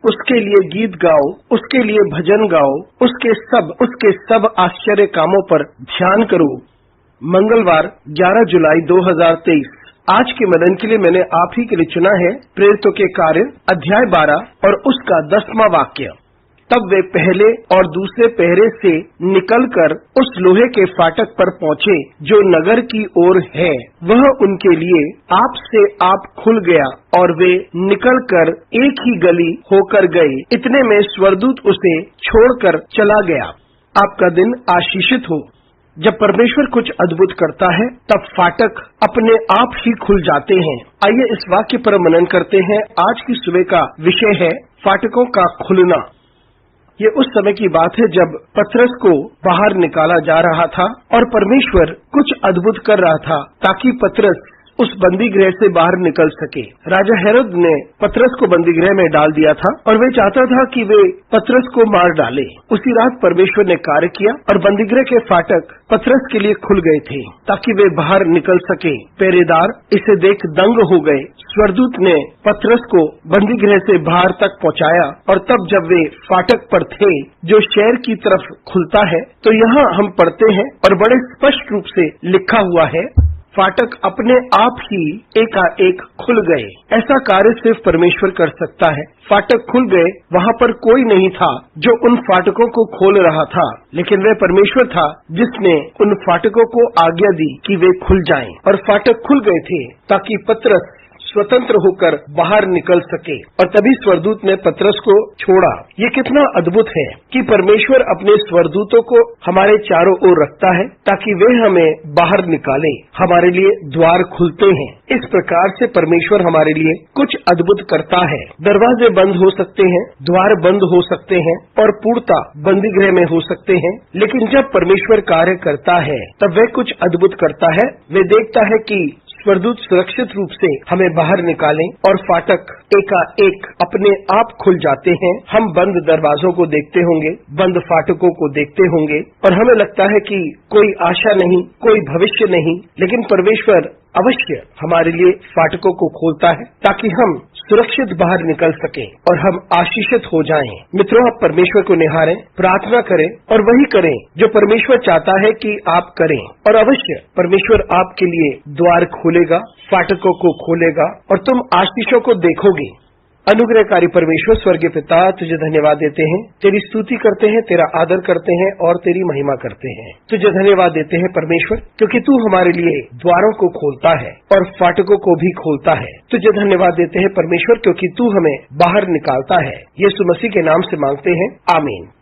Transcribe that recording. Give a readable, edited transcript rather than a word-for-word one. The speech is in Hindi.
उसके लिए गीत गाओ, उसके लिए भजन गाओ, उसके सब आश्चर्य कामों पर ध्यान करो। मंगलवार 11 जुलाई 2023। आज के मनन के लिए मैंने आप ही के लिए चुना है प्रेरितों के कार्य अध्याय 12 और उसका 10वां वाक्य। तब वे पहले और दूसरे पहरे से निकलकर उस लोहे के फाटक पर पहुंचे जो नगर की ओर है। वह उनके लिए आप से आप खुल गया और वे निकलकर एक ही गली होकर गए। इतने में स्वर्गदूत उसे छोड़कर चला गया। आपका दिन आशीषित हो। जब परमेश्वर कुछ अद्भुत करता है तब फाटक अपने आप ही खुल जाते हैं। आइए इस वाक्य पर मनन करते हैं। आज की सुबह का विषय है फाटकों का खुलना। ये उस समय की बात है जब पतरस को बाहर निकाला जा रहा था और परमेश्वर कुछ अद्भुत कर रहा था ताकि पतरस उस बंदी गृह से बाहर निकल सके। राजा हेरोद ने पतरस को बंदी गृह में डाल दिया था और वे चाहता था कि वे पतरस को मार डाले। उसी रात परमेश्वर ने कार्य किया और बंदी गृह के फाटक पतरस के लिए खुल गए थे ताकि वे बाहर निकल सके। पहरेदार इसे देख दंग हो गए। स्वर्गदूत ने पतरस को बंदी गृह से बाहर तक पहुंचाया और तब जब वे फाटक पर थे जो शहर की तरफ खुलता है तो यहाँ हम पढ़ते हैं और बड़े स्पष्ट रूप से लिखा हुआ है, फाटक अपने आप ही एकाएक खुल गए। ऐसा कार्य सिर्फ परमेश्वर कर सकता है। फाटक खुल गए। वहाँ पर कोई नहीं था जो उन फाटकों को खोल रहा था, लेकिन वह परमेश्वर था जिसने उन फाटकों को आज्ञा दी कि वे खुल जाएं। और फाटक खुल गए थे ताकि पतरस स्वतंत्र होकर बाहर निकल सके। और तभी स्वर्गदूत ने पतरस को छोड़ा। ये कितना अद्भुत है कि परमेश्वर अपने स्वर्गदूतों को हमारे चारों ओर रखता है ताकि वे हमें बाहर निकालें। हमारे लिए द्वार खुलते हैं। इस प्रकार से परमेश्वर हमारे लिए कुछ अद्भुत करता है। दरवाजे बंद हो सकते हैं, द्वार बंद हो सकते हैं और पूर्णता बंदी गृह में हो सकते हैं, लेकिन जब परमेश्वर कार्य करता है तब वह कुछ अद्भुत करता है। वे देखता है कि स्वर्गदूत सुरक्षित रूप से हमें बाहर निकालें और फाटक एकाएक अपने आप खुल जाते हैं। हम बंद दरवाजों को देखते होंगे, बंद फाटकों को देखते होंगे और हमें लगता है कि कोई आशा नहीं, कोई भविष्य नहीं, लेकिन परमेश्वर अवश्य हमारे लिए फाटकों को खोलता है ताकि हम सुरक्षित बाहर निकल सकें और हम आशीषित हो जाएं। मित्रों, आप परमेश्वर को निहारें, प्रार्थना करें और वही करें जो परमेश्वर चाहता है कि आप करें और अवश्य परमेश्वर आपके लिए द्वार खोलेगा, फाटकों को खोलेगा और तुम आशीषों को देखोगे। अनुग्रहकारी परमेश्वर स्वर्गीय पिता, तुझे धन्यवाद देते हैं, तेरी स्तुति करते हैं, तेरा आदर करते हैं और तेरी महिमा करते हैं। तुझे धन्यवाद देते हैं परमेश्वर क्योंकि तू हमारे लिए द्वारों को खोलता है और फाटकों को भी खोलता है। तुझे धन्यवाद देते हैं परमेश्वर क्योंकि तू हमें बाहर निकालता है। यीशु मसीह के नाम से मांगते हैं, आमीन।